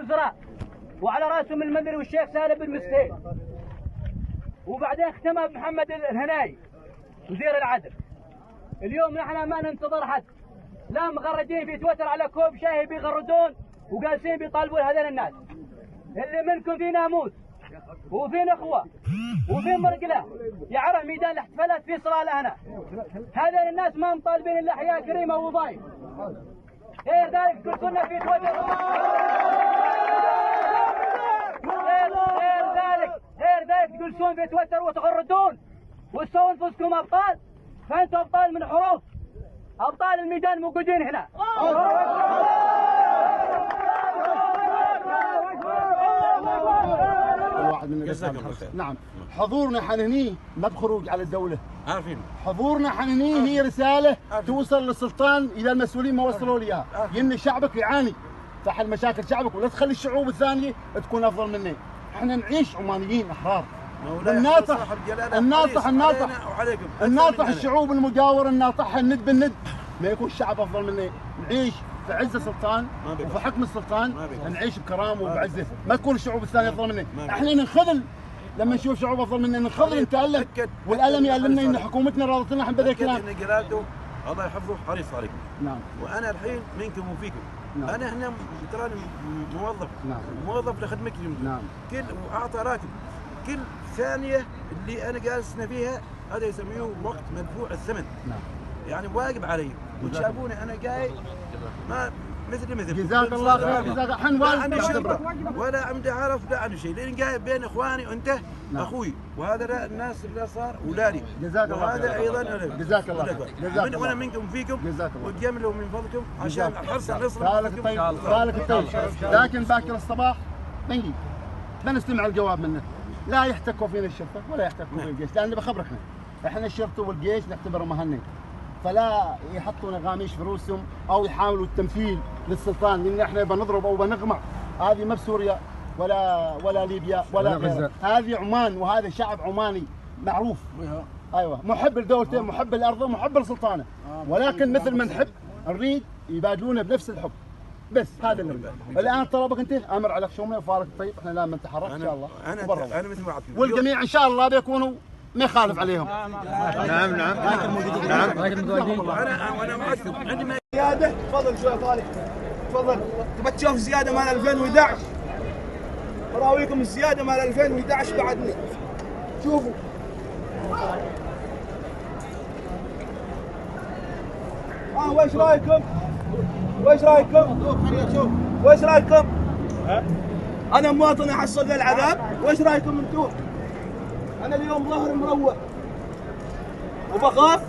الوزراء وعلى راسهم المنذري والشيخ سالم بن مسهيل، وبعدين اختمها بمحمد الهناي وزير العدل. اليوم نحن ما ننتظر حد، لا مغردين في تويتر على كوب شاي بيغردون وجالسين بيطالبون هذين الناس. اللي منكم في ناموس وفي اخوه وفي مرقله يعرف ميدان الاحتفالات في صلاله هنا. هذين الناس ما مطالبين الا حياه كريمه ووظائف. غير ذلك تقولون في تويتر، غير ذلك تجلسون في تويتر وتغردون وتسوون انفسكم ابطال. فانتم ابطال من حروف، ابطال الميدان موجودين هنا. واحد من نعم، حضورنا حنهنيه ما بخروج على الدوله، عارفين حضورنا حنهنيه هي رساله توصل للسلطان اذا المسؤولين ما وصلوا لي اياها، ان شعبك يعاني، تحل مشاكل شعبك ولا تخلي الشعوب الثانيه تكون افضل مني. احنا نعيش عمانيين احرار. الناطح الشعوب المجاوره الناطحها الند بالند ما يكون الشعب افضل مني. نعيش في عز السلطان وفي حكم السلطان، نعيش بكرامه وبعزه، ما تكون الشعوب الثانيه افضل مني. احنا ننخذل لما نشوف شعوب افضل مننا، ننخذل نتالم، والالم يألمنا ان حكومتنا رادتنا احنا بهذا الكلام. الله يحفظه حريص عليكم. نعم. وانا الحين منكم وفيكم. نعم. انا هنا تراني موظف. نعم. موظف لخدمتكم. نعم. كل واعطى راتب كل ثانيه اللي انا جالسنا فيها، هذا يسميه وقت مدفوع الثمن. نعم. يعني واجب علي، وتشافوني انا جاي ما مثل جزاك الله خير. جزاك حن ولا عندي عرف لا عن شيء، لان جاي بين اخواني وانت. نعم. اخوي، وهذا الناس اللي صار اولادي. جزاك الله خير. وهذا ايضا انا. جزاك الله خير. جزاك الله. وانا منكم فيكم. جزاك الله. وتجملوا من فضلكم عشان الحرص على نصر. بالك الطيب. لكن باكر الصباح نجي بنستمع الجواب منه. لا يحتكوا فينا الشرطه ولا يحتكوا فينا الجيش، لان بخبرك احنا الشرطه والجيش نعتبرهم مهنين، فلا يحطون غاميش في رؤوسهم او يحاولوا التمثيل للسلطان، لان احنا بنضرب او بنغمع. هذه ما بسوريا ولا ليبيا ولا غيرها، هذه عمان، وهذا شعب عماني معروف. ايوه، محب لدولته، محب لارضه، محب لسلطانه، ولكن مثل ما نحب نريد يبادلونه بنفس الحب. بس هذا اللي نريده. الان طلبك انت امر عليك شومه وفارق الطيب، احنا لما نتحرك ان شاء الله انا مثل ما عدتكم، والجميع ان شاء الله بيكونوا ما يخالف عليهم. نعم. وانا معكم عندي زياده. تفضل شوي طالب، تفضل. تبى تشوف زياده مال 2011، براويكم الزياده مال 2011 بعدني. شوفوا وإيش رايكم؟ وإيش رايكم؟ أنا مواطن أحصل للعذاب، وإيش رايكم أنتم؟ أنا اليوم ظهري مروق وبخاف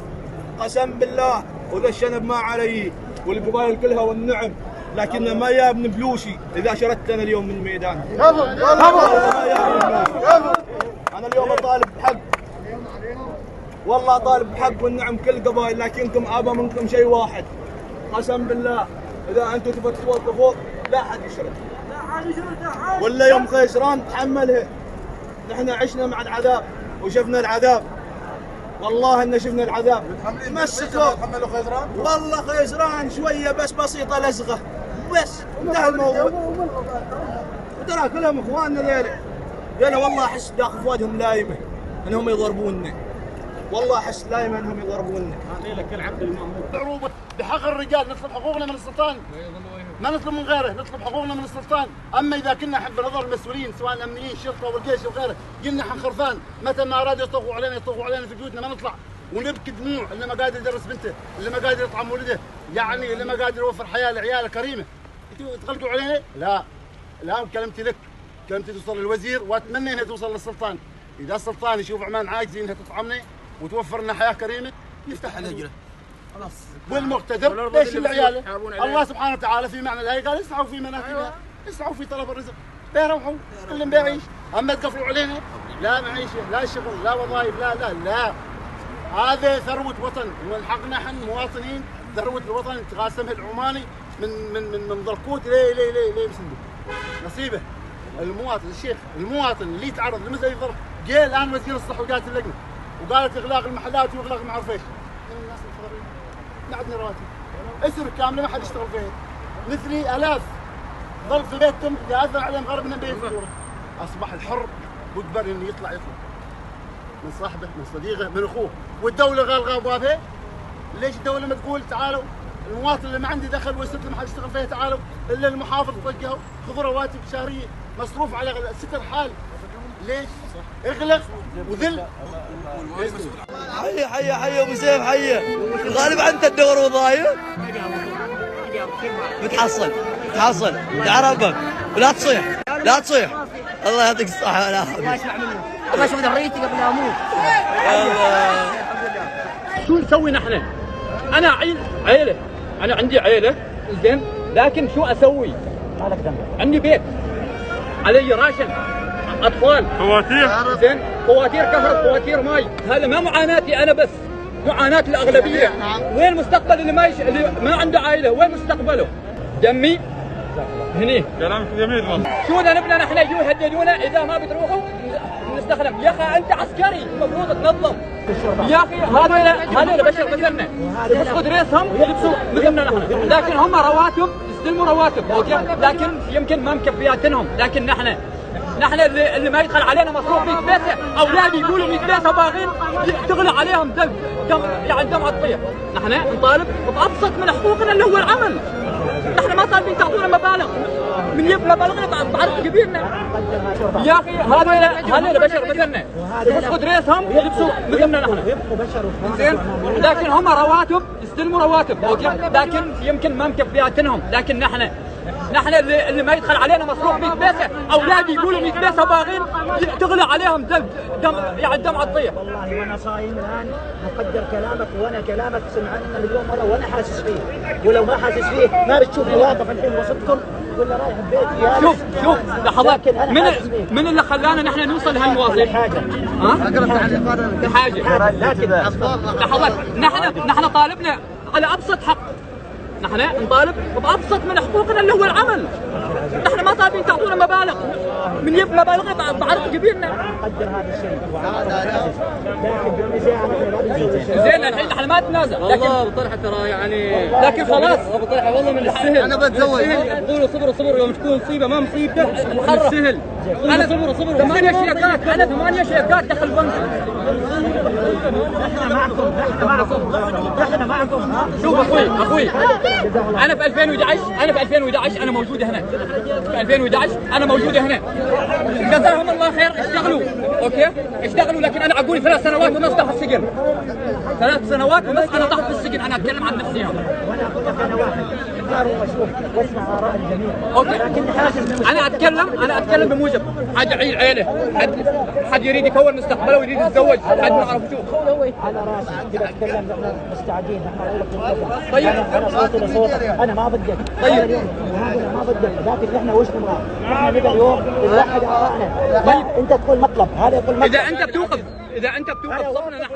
قسم بالله، وذا الشنب ما علي والقبائل كلها والنعم، لكن ما يابن بلوشي إذا شردت أنا اليوم من الميدان. أنا اليوم أطالب بحق، والله طالب بحق والنعم كل قبائل، لكنكم أبى منكم شيء واحد قسم بالله، إذا أنتم تبغوا توقفوا لا حد يشرد، ولا يوم خيسران تحملها. نحن عشنا مع العذاب وشفنا العذاب، والله إن شفنا العذاب. مسكوا تحملوا خيسران؟ والله خيسران شوية بس بسيطة لزغة بس، انتهى الموضوع. وترى كلهم إخواننا ذيلا والله أحس داخل فؤادهم لايمة إنهم يضربوننا، والله احس دائما انهم يضربوننا. لك العبد المأمور. عروبه بحق الرجال، نطلب حقوقنا من السلطان، ما نطلب من غيره، نطلب حقوقنا من السلطان. اما اذا كنا حب نظر المسؤولين سواء الامنيين الشرطه والجيش وغيره، قلنا حنخرفان، متى ما ارادوا يطوفوا علينا في بيوتنا ما نطلع ونبكي دموع. اللي ما قادر يدرس بنته، اللي ما قادر يطعم ولده، يعني اللي ما قادر يوفر حياه لعياله كريمه، انتوا تغلطوا علينا؟ لا كلمتي لك، كلمتي توصل للوزير، واتمنى انها توصل للسلطان. اذا السلطان يشوف عمان عاجزين انها تطعمنا وتوفر لنا حياه كريمه يفتح الهجره خلاص. والمقتدر ليش العيال؟ الله سبحانه وتعالى في معنى الايه قال اسعوا في منافذها، اسعوا في طلب الرزق، بيروحوا كلهم بيعيش. اما تقفلوا علينا لا معيشه لا شغل لا وظائف لا هذا ثروه وطن، والحق نحن مواطنين ثروه الوطن تقاسمها العماني من ضركوت لي مسندوق نصيبه. المواطن الشيخ المواطن اللي يتعرض لمثل الظرف جاء الان وزير الصحه وجات اللجنه وقالت اغلاق المحلات واغلاق ما اعرف ايش. الناس الفقراء ما عندنا رواتب، اسر كامله ما حد يشتغل فيها، مثلي الاف ظل في بيتهم يأثر عليهم غرب من بيت. اصبح الحر مجبر انه يطلع من صاحبه، من صديقه، من اخوه، والدوله غالغه ابوابها. ليش الدوله ما تقول تعالوا المواطن اللي ما عنده دخل ويستلم حد يشتغل فيها تعالوا، الا المحافظ طقها خذوا رواتب شهريه مصروف على ستر حال. ليش؟ اغلق وذل. حي ابو سيف حي غالب انت تدور وظايف بتحصل تعرفك ولا تصيح الله يعطيك الصحة. لا ما اسمع منه ابغى اشوف ذريتي قبل لا اموت. شو نسوي نحن؟ انا عيله، انا عندي عيله زين، لكن شو اسوي؟ عندي بيت، علي راشن، اطفال، فواتير زين، فواتير كهرباء، فواتير ماي. هذا ما معاناتي انا بس، معاناة الاغلبيه. وين المستقبل اللي ما عنده عائله؟ وين مستقبله؟ دمي هني. كلامك جميل والله. شو اذا نبنا نحن يجوا يهددونا اذا ما بتروحوا نستخدم. يا اخي انت عسكري المفروض تنظم. يا اخي هذول بشر مثلنا، يسقط راسهم يلبسوا مثلنا نحن، لكن هم رواتب يستلموا رواتب اوكي، لكن يمكن ما مكفياتنهم. لكن نحن اللي ما يدخل علينا مصروف 100 بيسه، اولادي يقولوا 100 بيسه باغين تغلى عليهم دم عطيه. نحن نطالب بابسط من حقوقنا اللي هو العمل. نحن ما طالبين تعطونا مبالغ، من يجيب مبالغنا بعرض كبيرنا. يا اخي هذول بشر مثلنا، يسقط راسهم يلبسوا مثلنا نحن زين، لكن هم رواتب يستلموا رواتب اوكي، لكن يمكن ما مكفياتهم. لكن نحن اللي ما يدخل علينا مصروف 100 بيسه، اولادي يقولوا 100 بيسه باغين تغلى عليهم دم عطيه. والله وانا صايم الان مقدر كلامك، وانا كلامك سمعنا مليون مره وانا حاسس فيه، ولو ما حاسس فيه ما بتشوفني واقف الحين وسطكم ولا رايح بيتي. شوف لحظات، من اللي خلانا نحن نوصل لهالمواضيع؟ حاجه لحظات. نحن طالبنا على ابسط حق، نحن نطالب بابسط من حقوقنا اللي هو العمل. نحن ما طالبين تعطونا مبالغ، من يجيب مبالغ بعرض كبيرنا. قدر هذا الشيء لكن بالميزان زين الحين نحن ما نتنازع، لكن والله ابو طلحه ترى يعني لكن خلاص ابو طلحه والله من السهل. انا بتزوج يقولوا صبر يوم تكون مصيبه ما مصيبته من السهل. انا صبر 8 شيكات، انا 8 شيكات دخل بنك. احنا معكم. شوف اخوي انا في 2011 انا موجوده هنا، في 2011 انا موجوده هنا. جزاهم الله خير اشتغلوا اوكي، اشتغلوا، لكن انا عقولي 3 سنوات ونص تحت السجن، 3 سنوات ونص انا تحت السجن. انا اتكلم عن نفسي هذا. وانا اقول لك انا واحد اختار واشوف واسمع اراء الجميع. اوكي لكن حاسس انا اتكلم بموجب حد يعيل عيله، حد يريد يكون مستقبله ويريد يتزوج، حد ما اعرف شو. على راسي كذا اتكلم، نحن مستعدين، نحن اقول لك طيب. انا صوتي لصوتك، انا ما بدك. طيب اليوم ما بدك، لكن احنا وش نبغى؟ احنا نبغى اليوم نوحد ارائنا. طيب انت تقول مطلب، هذا يقول مطلب. اذا انت بتوقف صفنا نحن